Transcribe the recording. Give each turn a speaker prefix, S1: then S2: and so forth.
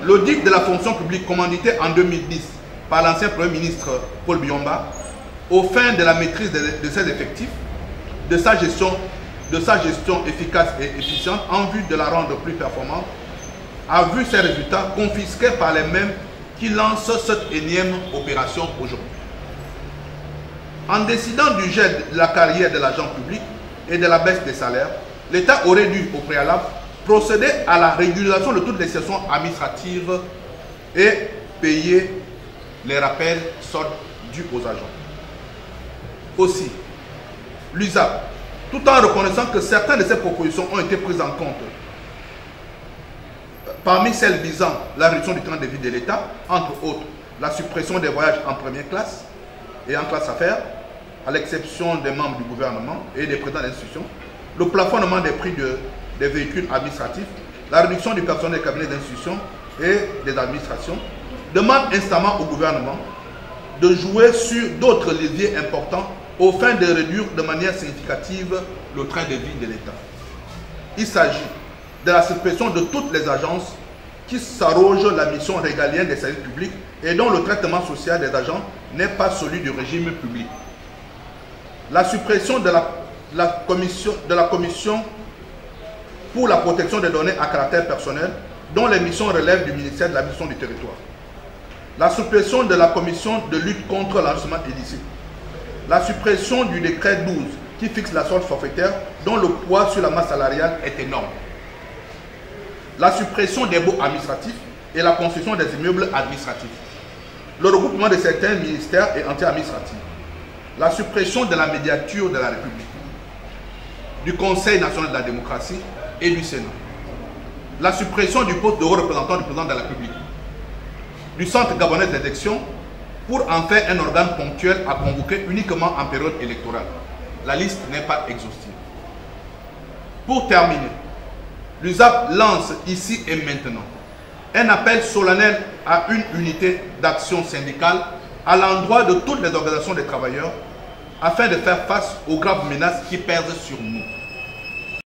S1: L'audit de la fonction publique commandité en 2010 par l'ancien Premier ministre Paul Biomba, aux fins de la maîtrise de ses effectifs, de sa gestion efficace et efficiente en vue de la rendre plus performante, a vu ses résultats confisqués par les mêmes qui lancent cette énième opération aujourd'hui. En décidant du gel de la carrière de l'agent public et de la baisse des salaires, l'État aurait dû, au préalable, procéder à la régulation de toutes les sessions administratives et payer les rappels soldes dus aux agents. Aussi, l'USAP, tout en reconnaissant que certaines de ces propositions ont été prises en compte, parmi celles visant la réduction du train de vie de l'État, entre autres la suppression des voyages en première classe et en classe affaires, à l'exception des membres du gouvernement et des présidents d'institutions, le plafonnement des prix des véhicules administratifs, la réduction du personnel des cabinets d'institutions et des administrations, demande instamment au gouvernement de jouer sur d'autres leviers importants aux fins de réduire de manière significative le train de vie de l'État. Il s'agit de la suppression de toutes les agences qui s'arrogent la mission régalienne des services publics et dont le traitement social des agents n'est pas celui du régime public. La suppression de la commission pour la protection des données à caractère personnel dont les missions relèvent du ministère de l'administration du territoire. La suppression de la commission de lutte contre l'enrichissement illicite. La suppression du décret 12 qui fixe la solde forfaitaire dont le poids sur la masse salariale est énorme. La suppression des baux administratifs et la construction des immeubles administratifs. Le regroupement de certains ministères et entités administratives. La suppression de la médiature de la République, du Conseil national de la démocratie et du Sénat. La suppression du poste de haut représentant du président de la République, du Centre gabonais d'élection pour en faire un organe ponctuel à convoquer uniquement en période électorale. La liste n'est pas exhaustive. Pour terminer, l'USAP lance ici et maintenant un appel solennel à une unité d'action syndicale à l'endroit de toutes les organisations des travailleurs afin de faire face aux graves menaces qui pèsent sur nous.